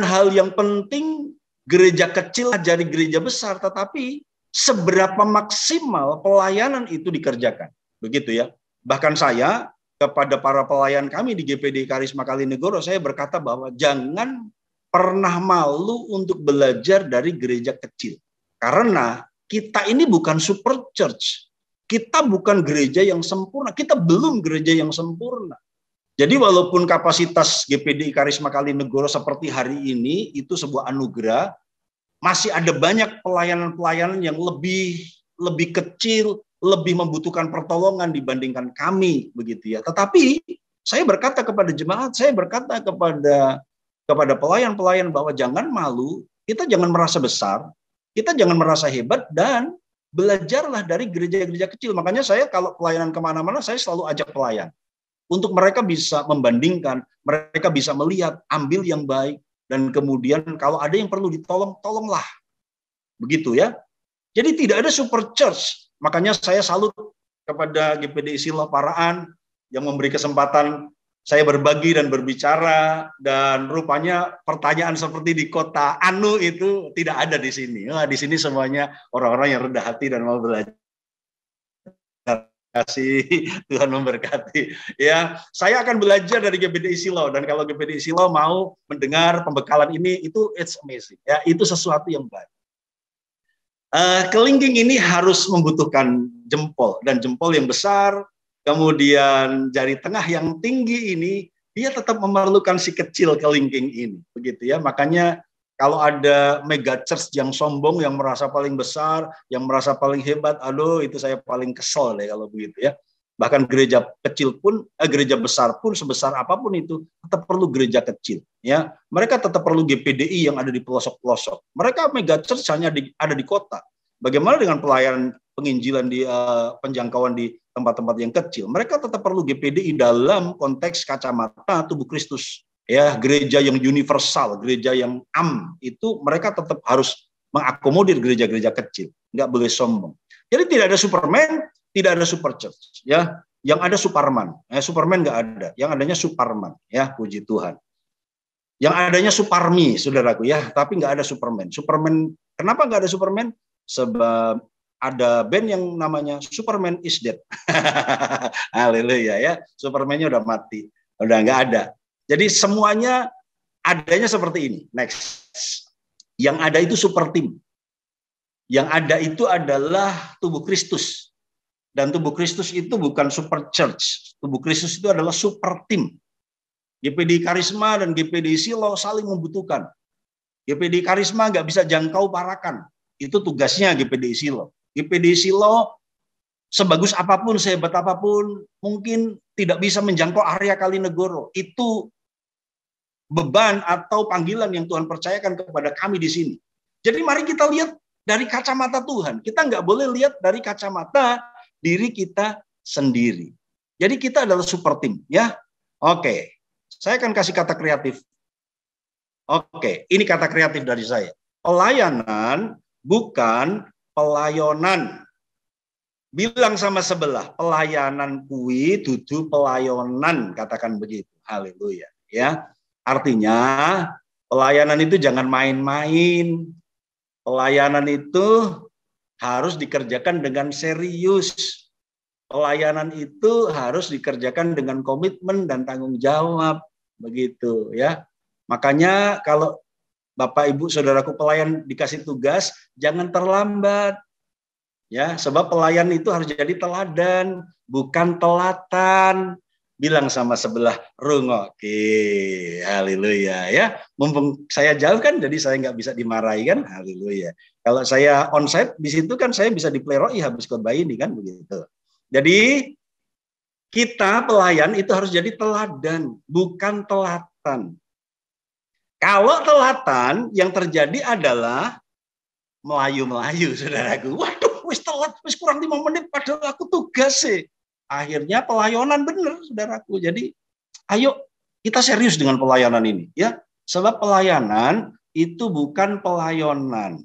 hal yang penting gereja kecil jadi gereja besar, tetapi seberapa maksimal pelayanan itu dikerjakan. Begitu ya. Bahkan saya kepada para pelayan kami di GPD Karisma Kalinegoro, saya berkata bahwa jangan pernah malu untuk belajar dari gereja kecil. Karena kita ini bukan super church. Kita bukan gereja yang sempurna. Kita belum gereja yang sempurna. Jadi walaupun kapasitas GPD Karisma Kalinegoro seperti hari ini itu sebuah anugerah, masih ada banyak pelayanan-pelayanan yang lebih kecil, lebih membutuhkan pertolongan dibandingkan kami, begitu ya. Tetapi saya berkata kepada jemaat, saya berkata kepada pelayan-pelayan bahwa jangan malu, kita jangan merasa besar, kita jangan merasa hebat, dan belajarlah dari gereja-gereja kecil. Makanya saya kalau pelayanan kemana-mana, saya selalu ajak pelayan. Untuk mereka bisa membandingkan, mereka bisa melihat, ambil yang baik, dan kemudian kalau ada yang perlu ditolong, tolonglah. Begitu ya. Jadi tidak ada super church. Makanya saya salut kepada GPD Siloh Paraan yang memberi kesempatan saya berbagi dan berbicara, dan rupanya pertanyaan seperti di kota Anu itu tidak ada di sini. Wah, di sini semuanya orang-orang yang rendah hati dan mau belajar. Kasih Tuhan memberkati. Ya, saya akan belajar dari GPD Siloh, dan kalau GPD Siloh mau mendengar pembekalan ini, itu it's amazing. Ya, itu sesuatu yang baik. Kelingking ini harus membutuhkan jempol, dan jempol yang besar, kemudian jari tengah yang tinggi ini, dia tetap memerlukan si kecil kelingking ini, begitu ya. Makanya kalau ada mega church yang sombong, yang merasa paling besar, yang merasa paling hebat, aduh itu saya paling kesel deh kalau begitu ya. Bahkan gereja kecil pun, gereja besar pun sebesar apapun itu tetap perlu gereja kecil. Ya, mereka tetap perlu GPDI yang ada di pelosok-pelosok. Mereka mega church hanya ada di kota. Bagaimana dengan pelayanan penginjilan di penjangkauan di tempat-tempat yang kecil? Mereka tetap perlu GPDI dalam konteks kacamata tubuh Kristus. Ya, gereja yang universal, gereja yang itu mereka tetap harus mengakomodir gereja-gereja kecil, nggak boleh sombong. Jadi tidak ada Superman, tidak ada super church, ya. Yang ada Superman, Superman nggak ada, yang adanya Superman, ya, puji Tuhan. Yang adanya Suparmi, saudaraku ya, tapi nggak ada Superman. Superman, kenapa nggak ada Superman? Sebab ada band yang namanya Superman is Dead. Haleluya ya, Superman-nya udah mati, udah nggak ada. Jadi semuanya adanya seperti ini. Next, yang ada itu super team. Yang ada itu adalah tubuh Kristus. Dan tubuh Kristus itu bukan super church. Tubuh Kristus itu adalah super team. GPD Karisma dan GPD Silo saling membutuhkan. GPD Karisma nggak bisa jangkau Parakan. Itu tugasnya GPD Silo. GPD Silo sebagus apapun, sehebat apapun, mungkin tidak bisa menjangkau area Kalinegoro. Itu beban atau panggilan yang Tuhan percayakan kepada kami di sini. Jadi mari kita lihat dari kacamata Tuhan. Kita nggak boleh lihat dari kacamata diri kita sendiri. Jadi kita adalah super team, ya. Oke, saya akan kasih kata kreatif. Oke, ini kata kreatif dari saya. Pelayanan bukan pelayonan. Bilang sama sebelah, pelayanan kui dudu pelayonan, katakan begitu. Haleluya, ya. Artinya pelayanan itu jangan main-main. Pelayanan itu harus dikerjakan dengan serius. Pelayanan itu harus dikerjakan dengan komitmen dan tanggung jawab, begitu ya. Makanya kalau Bapak Ibu Saudaraku pelayan dikasih tugas, jangan terlambat. Ya, sebab pelayan itu harus jadi teladan, bukan telatan. Bilang sama sebelah, rungoki, haleluya ya. Mumpung saya jauh kan, jadi saya nggak bisa dimarahi kan, haleluya. Kalau saya onsite di situ kan saya bisa dipleroi habis khotbah ini kan begitu. Jadi kita pelayan itu harus jadi teladan, bukan telatan. Kalau telatan yang terjadi adalah melayu-melayu, saudaraku. Waduh, wis telat, wis kurang 5 menit padahal aku tugas sih. Akhirnya pelayanan benar, saudaraku. Jadi ayo kita serius dengan pelayanan ini ya. Sebab pelayanan itu bukan pelayonan.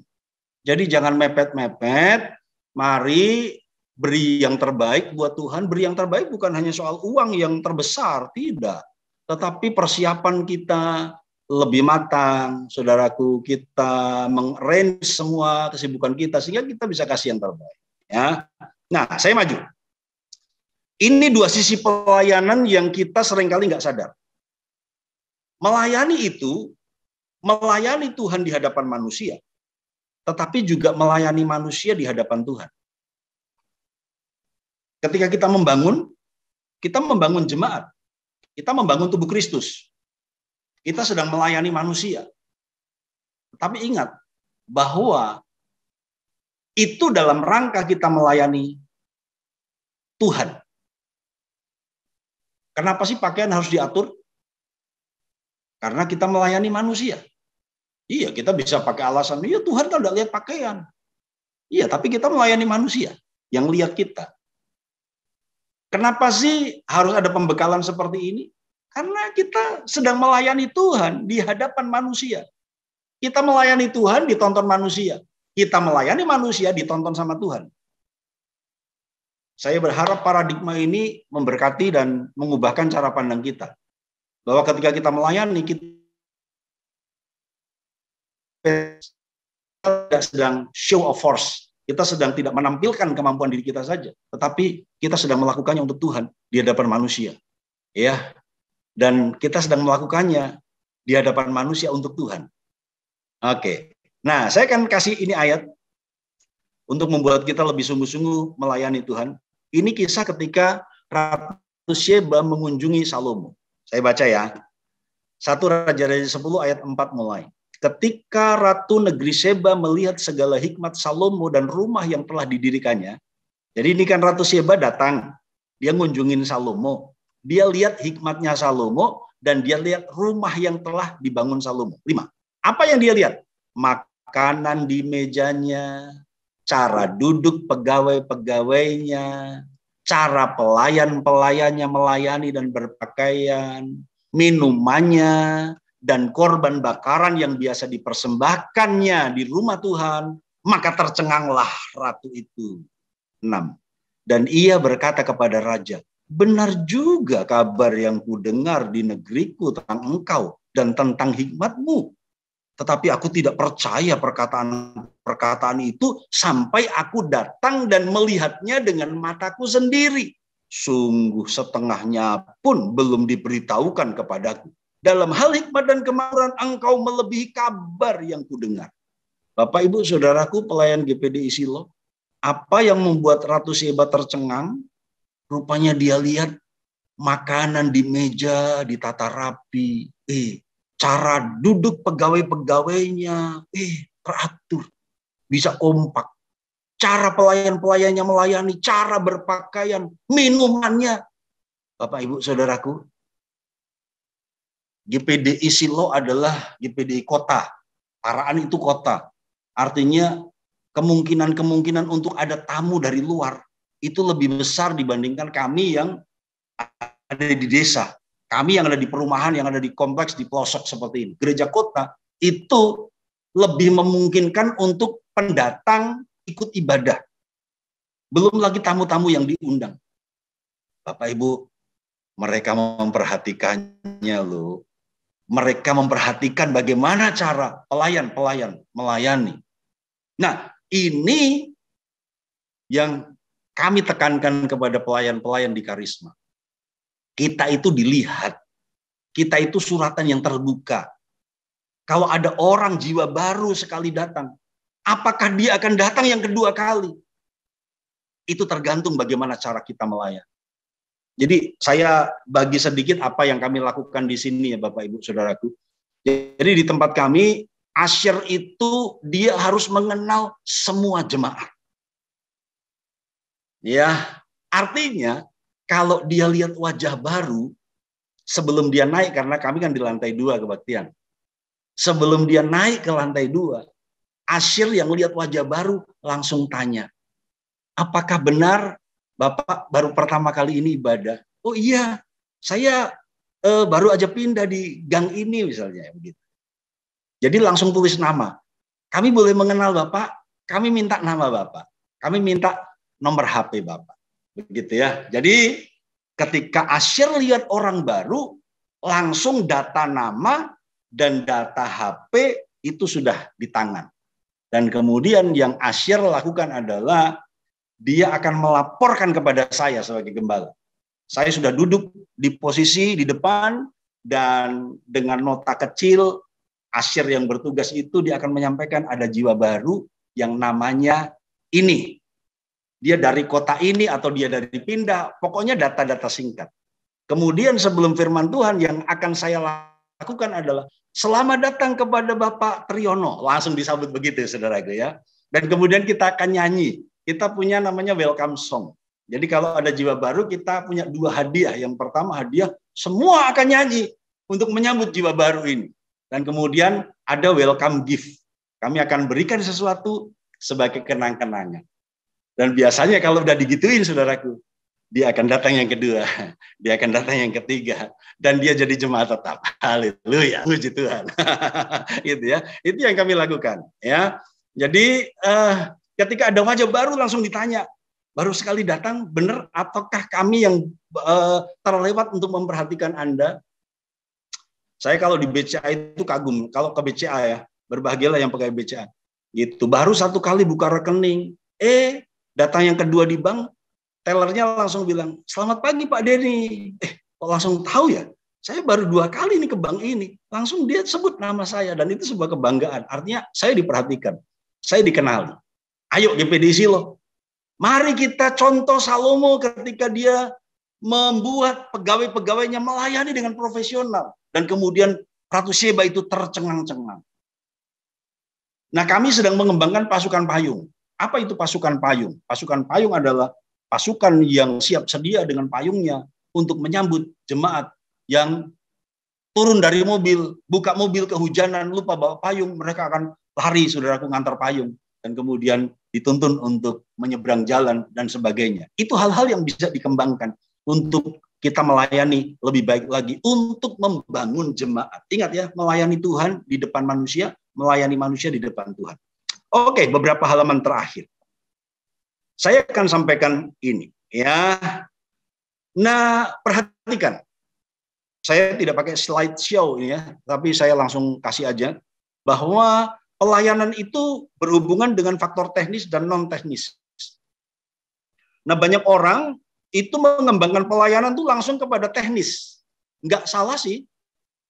Jadi jangan mepet-mepet, mari beri yang terbaik buat Tuhan. Beri yang terbaik bukan hanya soal uang yang terbesar, tidak. Tetapi persiapan kita lebih matang, saudaraku. Kita meng-arrange semua kesibukan kita sehingga kita bisa kasih yang terbaik. Ya. Nah, saya maju. Ini dua sisi pelayanan yang kita seringkali nggak sadar. Melayani itu, melayani Tuhan di hadapan manusia, tetapi juga melayani manusia di hadapan Tuhan. Ketika kita membangun jemaat, kita membangun tubuh Kristus. Kita sedang melayani manusia. Tapi ingat bahwa itu dalam rangka kita melayani Tuhan. Kenapa sih pakaian harus diatur? Karena kita melayani manusia. Iya, kita bisa pakai alasan, iya Tuhan kan udah lihat pakaian. Iya, tapi kita melayani manusia yang lihat kita. Kenapa sih harus ada pembekalan seperti ini? Karena kita sedang melayani Tuhan di hadapan manusia. Kita melayani Tuhan ditonton manusia. Kita melayani manusia ditonton sama Tuhan. Saya berharap paradigma ini memberkati dan mengubahkan cara pandang kita. Bahwa ketika kita melayani, kita tidak sedang show of force. Kita sedang tidak menampilkan kemampuan diri kita saja. Tetapi kita sedang melakukannya untuk Tuhan di hadapan manusia. Ya. Dan kita sedang melakukannya di hadapan manusia untuk Tuhan. Oke. Nah, saya akan kasih ini ayat untuk membuat kita lebih sungguh-sungguh melayani Tuhan. Ini kisah ketika Ratu Sheba mengunjungi Salomo. Saya baca ya. 1 Raja-Raja 10 ayat 4 mulai. Ketika Ratu Negeri Sheba melihat segala hikmat Salomo dan rumah yang telah didirikannya. Jadi ini kan Ratu Sheba datang. Dia ngunjungin Salomo. Dia lihat hikmatnya Salomo dan dia lihat rumah yang telah dibangun Salomo. 5. Apa yang dia lihat? Makanan di mejanya, cara duduk pegawai-pegawainya, cara pelayan-pelayannya melayani dan berpakaian, minumannya, dan korban bakaran yang biasa dipersembahkannya di rumah Tuhan, maka tercenganglah ratu itu. 6. Dan ia berkata kepada raja, benar juga kabar yang kudengar di negeriku tentang engkau dan tentang hikmat-Mu. Tetapi aku tidak percaya perkataan itu sampai aku datang dan melihatnya dengan mataku sendiri. Sungguh setengahnya pun belum diberitahukan kepadaku. Dalam hal hikmat dan kemakmuran engkau melebihi kabar yang kudengar. Bapak, Ibu, Saudaraku, pelayan GPDI Silo, apa yang membuat Ratu Sheba tercengang? Rupanya dia lihat makanan di meja ditata rapi. Cara duduk pegawai-pegawainya teratur, bisa kompak. Cara pelayan-pelayannya melayani, cara berpakaian, minumannya. Bapak, Ibu, Saudaraku, GPDI Silo adalah GPDI kota. Paraan itu kota. Artinya kemungkinan untuk ada tamu dari luar itu lebih besar dibandingkan kami yang ada di desa. Kami yang ada di perumahan, yang ada di kompleks, di pelosok seperti ini. Gereja kota itu lebih memungkinkan untuk pendatang ikut ibadah. Belum lagi tamu-tamu yang diundang. Bapak, Ibu, mereka memperhatikannya loh. Mereka memperhatikan bagaimana cara pelayan-pelayan melayani. Nah, ini yang kami tekankan kepada pelayan-pelayan di Karisma. Kita itu dilihat. Kita itu suratan yang terbuka. Kalau ada orang jiwa baru sekali datang, apakah dia akan datang yang kedua kali? Itu tergantung bagaimana cara kita melayani. Jadi saya bagi sedikit apa yang kami lakukan di sini ya Bapak Ibu Saudaraku. Jadi di tempat kami, asyir itu dia harus mengenal semua jemaat. Ya, artinya kalau dia lihat wajah baru, sebelum dia naik, karena kami kan di lantai 2 kebaktian. Sebelum dia naik ke lantai 2, asyir yang lihat wajah baru langsung tanya, apakah benar Bapak baru pertama kali ini ibadah? Oh iya, saya baru aja pindah di gang ini misalnya. Begitu. Jadi langsung tulis nama. Kami boleh mengenal Bapak, kami minta nama Bapak. Kami minta nomor HP Bapak. Begitu ya. Jadi ketika asyir lihat orang baru, langsung data nama dan data HP itu sudah di tangan. Dan kemudian yang asyir lakukan adalah dia akan melaporkan kepada saya sebagai gembala. Saya sudah duduk di posisi di depan dan dengan nota kecil asyir yang bertugas itu dia akan menyampaikan ada jiwa baru yang namanya ini. Dia dari kota ini atau dia dari pindah, pokoknya data-data singkat. Kemudian sebelum firman Tuhan yang akan saya lakukan adalah selamat datang kepada Bapak Triyono. Langsung disambut begitu saudaraku ya. Dan kemudian kita akan nyanyi. Kita punya namanya welcome song. Jadi kalau ada jiwa baru kita punya 2 hadiah. Yang pertama hadiah semua akan nyanyi untuk menyambut jiwa baru ini. Dan kemudian ada welcome gift. Kami akan berikan sesuatu sebagai kenang-kenangan. Dan biasanya kalau udah digituin saudaraku, dia akan datang yang kedua, dia akan datang yang ketiga, dan dia jadi jemaat tetap. Haleluya, puji Tuhan. Gitu ya. Itu yang kami lakukan. Ya. Jadi ketika ada wajah baru langsung ditanya, baru sekali datang, benar ataukah kami yang terlewat untuk memperhatikan Anda? Saya kalau di BCA itu kagum. Kalau ke BCA ya, berbahagialah yang pakai BCA. Gitu. Baru 1 kali buka rekening, datang yang kedua di bank, tellernya langsung bilang, selamat pagi Pak Denny. Kok langsung tahu ya? Saya baru 2 kali nih ke bank ini. Langsung dia sebut nama saya. Dan itu sebuah kebanggaan. Artinya saya diperhatikan. Saya dikenali. Ayo GPDI Silo. Mari kita contoh Salomo ketika dia membuat pegawai-pegawainya melayani dengan profesional. Dan kemudian Ratu Sheba itu tercengang-cengang. Nah kami sedang mengembangkan pasukan payung. Apa itu pasukan payung? Pasukan payung adalah pasukan yang siap sedia dengan payungnya untuk menyambut jemaat yang turun dari mobil, buka mobil kehujanan, lupa bawa payung, mereka akan lari, saudaraku, ngantar payung. Dan kemudian dituntun untuk menyeberang jalan dan sebagainya. Itu hal-hal yang bisa dikembangkan untuk kita melayani lebih baik lagi, untuk membangun jemaat. Ingat ya, melayani Tuhan di depan manusia, melayani manusia di depan Tuhan. Oke, beberapa halaman terakhir. Saya akan sampaikan ini, ya. Nah, perhatikan. Saya tidak pakai slide show ini ya, tapi saya langsung kasih aja bahwa pelayanan itu berhubungan dengan faktor teknis dan non teknis. Nah, banyak orang itu mengembangkan pelayanan tuh langsung kepada teknis. Nggak salah sih.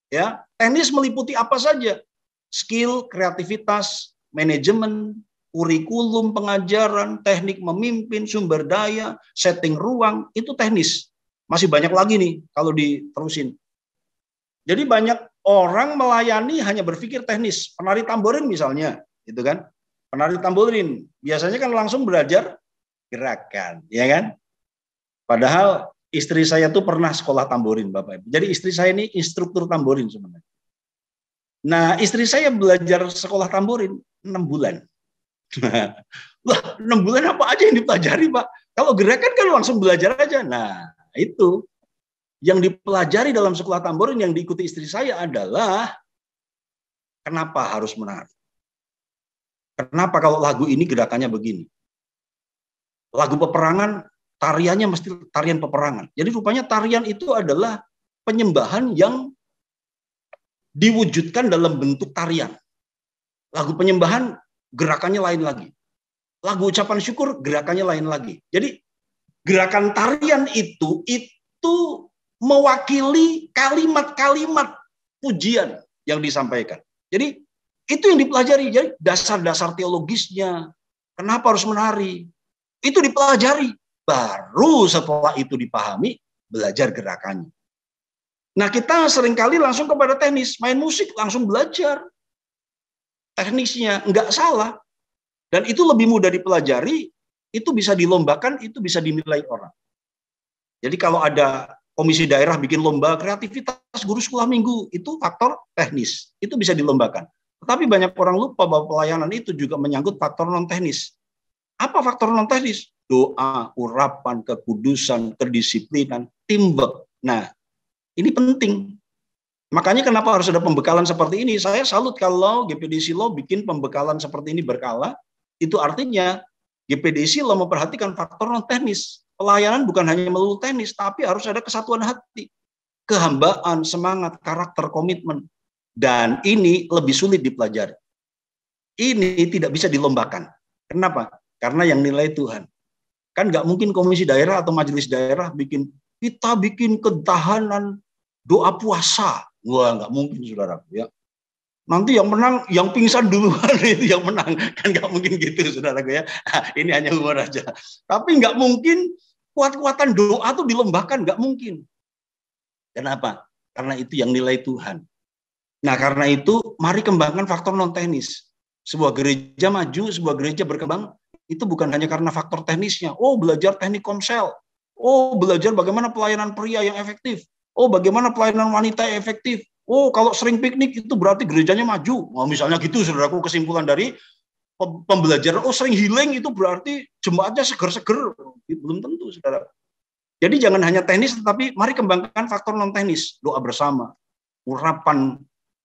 Ya, teknis meliputi apa saja? Skill, kreativitas, manajemen, kurikulum pengajaran, teknik memimpin, sumber daya, setting ruang, itu teknis. Masih banyak lagi nih kalau diterusin. Jadi banyak orang melayani hanya berpikir teknis. Penari tamborin misalnya, gitu kan? Penari tamborin biasanya kan langsung belajar gerakan, ya kan? Padahal istri saya tuh pernah sekolah tamborin, Bapak Ibu. Jadi istri saya ini instruktur tamborin sebenarnya. Nah, istri saya belajar sekolah tamborin 6 bulan. Wah, 6 bulan apa aja yang dipelajari, Pak? Kalau gerakan kan langsung belajar aja. Nah, itu yang dipelajari dalam sekolah tamborin yang diikuti istri saya adalah kenapa harus menari? Kenapa kalau lagu ini gerakannya begini? Lagu peperangan, tariannya mesti tarian peperangan. Jadi rupanya tarian itu adalah penyembahan yang diwujudkan dalam bentuk tarian. Lagu penyembahan gerakannya lain lagi. Lagu ucapan syukur gerakannya lain lagi. Jadi gerakan tarian itu mewakili kalimat-kalimat pujian yang disampaikan. Jadi itu yang dipelajari. Jadi dasar-dasar teologisnya. Kenapa harus menari? Itu dipelajari. Baru setelah itu dipahami, belajar gerakannya. Nah, kita seringkali langsung kepada teknis. Main musik langsung belajar. Teknisnya nggak salah. Dan itu lebih mudah dipelajari, itu bisa dilombakan, itu bisa dinilai orang. Jadi kalau ada komisi daerah bikin lomba kreativitas guru sekolah minggu, itu faktor teknis. Itu bisa dilombakan. Tetapi banyak orang lupa bahwa pelayanan itu juga menyangkut faktor non-teknis. Apa faktor non-teknis? Doa, urapan, kekudusan, kedisiplinan, teamwork. Nah, ini penting. Makanya kenapa harus ada pembekalan seperti ini? Saya salut kalau GPD Silo bikin pembekalan seperti ini berkala. Itu artinya GPD Silo memperhatikan faktor non-teknis. Pelayanan bukan hanya melulu teknis, tapi harus ada kesatuan hati. Kehambaan, semangat, karakter, komitmen. Dan ini lebih sulit dipelajari. Ini tidak bisa dilombakan. Kenapa? Karena yang nilai Tuhan. Kan nggak mungkin komisi daerah atau majelis daerah kita bikin ketahanan doa puasa. Wah, nggak mungkin, saudara. Ya. Nanti yang menang, yang pingsan duluan itu yang menang. Kan nggak mungkin gitu, saudara. Ya. Ini hanya humor aja. Tapi nggak mungkin kuat-kuatan doa tuh dilombakan. Nggak mungkin. Kenapa? Karena itu yang nilai Tuhan. Nah, karena itu, mari kembangkan faktor non-teknis. Sebuah gereja maju, sebuah gereja berkembang, itu bukan hanya karena faktor teknisnya. Oh, belajar teknik komsel. Oh, belajar bagaimana pelayanan pria yang efektif. Oh, bagaimana pelayanan wanita yang efektif. Oh, kalau sering piknik itu berarti gerejanya maju. Nah, misalnya gitu, saudaraku, kesimpulan dari pembelajaran. Oh, sering healing itu berarti jemaatnya seger-seger. Belum tentu, saudara. Jadi jangan hanya teknis, tetapi mari kembangkan faktor non-teknis. Doa bersama, urapan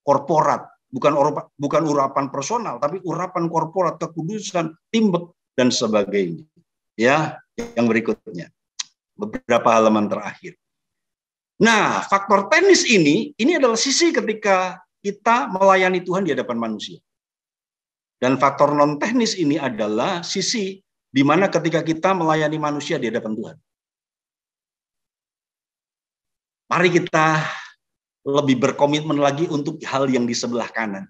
korporat. Bukan urapan personal, tapi urapan korporat, kekudusan, teamwork, dan sebagainya. Ya, yang berikutnya. Beberapa halaman terakhir. Nah, faktor teknis ini adalah sisi ketika kita melayani Tuhan di hadapan manusia. Dan faktor non-teknis ini adalah sisi di mana ketika kita melayani manusia di hadapan Tuhan. Mari kita lebih berkomitmen lagi untuk hal yang di sebelah kanan.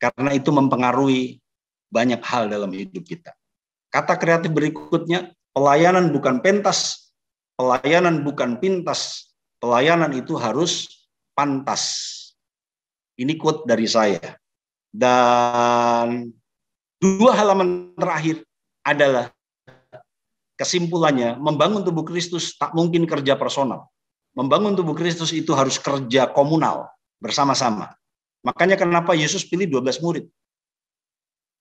Karena itu mempengaruhi banyak hal dalam hidup kita. Kata kreatif berikutnya, pelayanan bukan pentas, pelayanan bukan pintas, pelayanan itu harus pantas. Ini quote dari saya. Dan 2 halaman terakhir adalah kesimpulannya, membangun tubuh Kristus tak mungkin kerja personal. Membangun tubuh Kristus itu harus kerja komunal, bersama-sama. Makanya kenapa Yesus pilih 12 murid.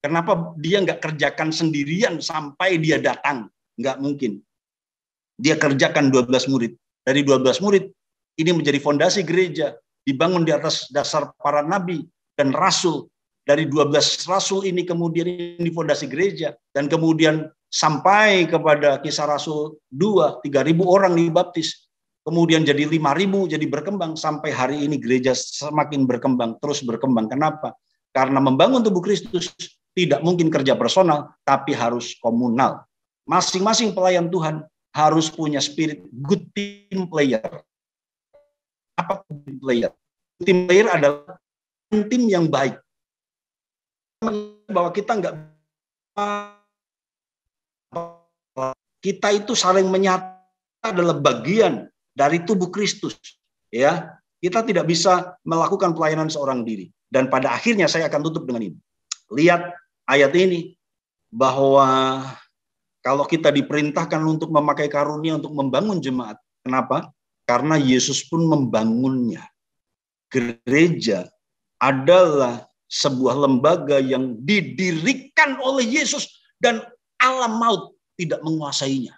Kenapa dia nggak kerjakan sendirian sampai dia datang? Nggak mungkin. Dia kerjakan 12 murid. Dari 12 murid, ini menjadi fondasi gereja. Dibangun di atas dasar para nabi dan rasul. Dari 12 rasul ini kemudian ini fondasi gereja. Dan kemudian sampai kepada Kisah Rasul 2, 3.000 orang dibaptis. kemudian jadi 5.000, jadi berkembang. Sampai hari ini gereja semakin berkembang, terus berkembang. Kenapa? Karena membangun tubuh Kristus tidak mungkin kerja personal, tapi harus komunal. Masing-masing pelayan Tuhan harus punya spirit good team player. Apa team player? Team player adalah tim yang baik. Bahwa kita itu saling menyatu adalah bagian dari tubuh Kristus. Ya, kita tidak bisa melakukan pelayanan seorang diri. Dan pada akhirnya saya akan tutup dengan ini. Lihat ayat ini, bahwa kalau kita diperintahkan untuk memakai karunia untuk membangun jemaat. Kenapa? Karena Yesus pun membangunnya. Gereja adalah sebuah lembaga yang didirikan oleh Yesus dan alam maut tidak menguasainya.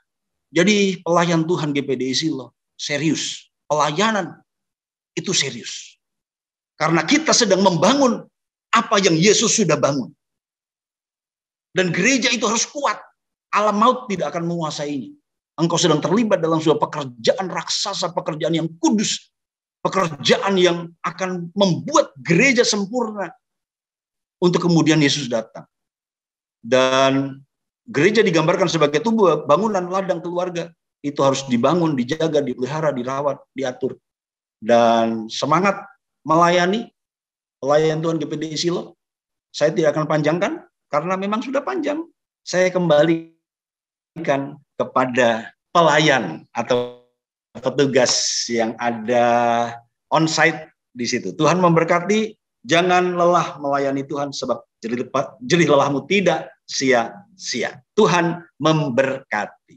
Jadi pelayan Tuhan GPDI Silo serius. Pelayanan itu serius. Karena kita sedang membangun apa yang Yesus sudah bangun. Dan gereja itu harus kuat. Alam maut tidak akan menguasainya. Engkau sedang terlibat dalam sebuah pekerjaan raksasa, pekerjaan yang kudus. Pekerjaan yang akan membuat gereja sempurna untuk kemudian Yesus datang. Dan gereja digambarkan sebagai tubuh bangunan ladang keluarga. Itu harus dibangun, dijaga, dipelihara, dirawat, diatur. Dan semangat melayani, pelayan Tuhan GPDI Silo, saya tidak akan panjangkan, karena memang sudah panjang. Saya kembalikan kepada pelayan atau petugas yang ada on-site di situ. Tuhan memberkati, jangan lelah melayani Tuhan, sebab jerih lelahmu tidak sia-sia. Tuhan memberkati.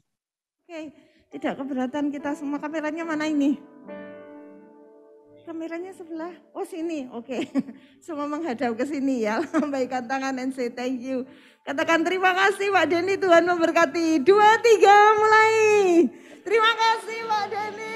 Oke, tidak keberatan kita semua. Kameranya mana ini? Kameranya sebelah. Oh sini, oke. Semua menghadap ke sini ya. Lambaikan tangan and say thank you. Katakan terima kasih Pak Denny, Tuhan memberkati. 2, 3, mulai. Terima kasih Pak Denny.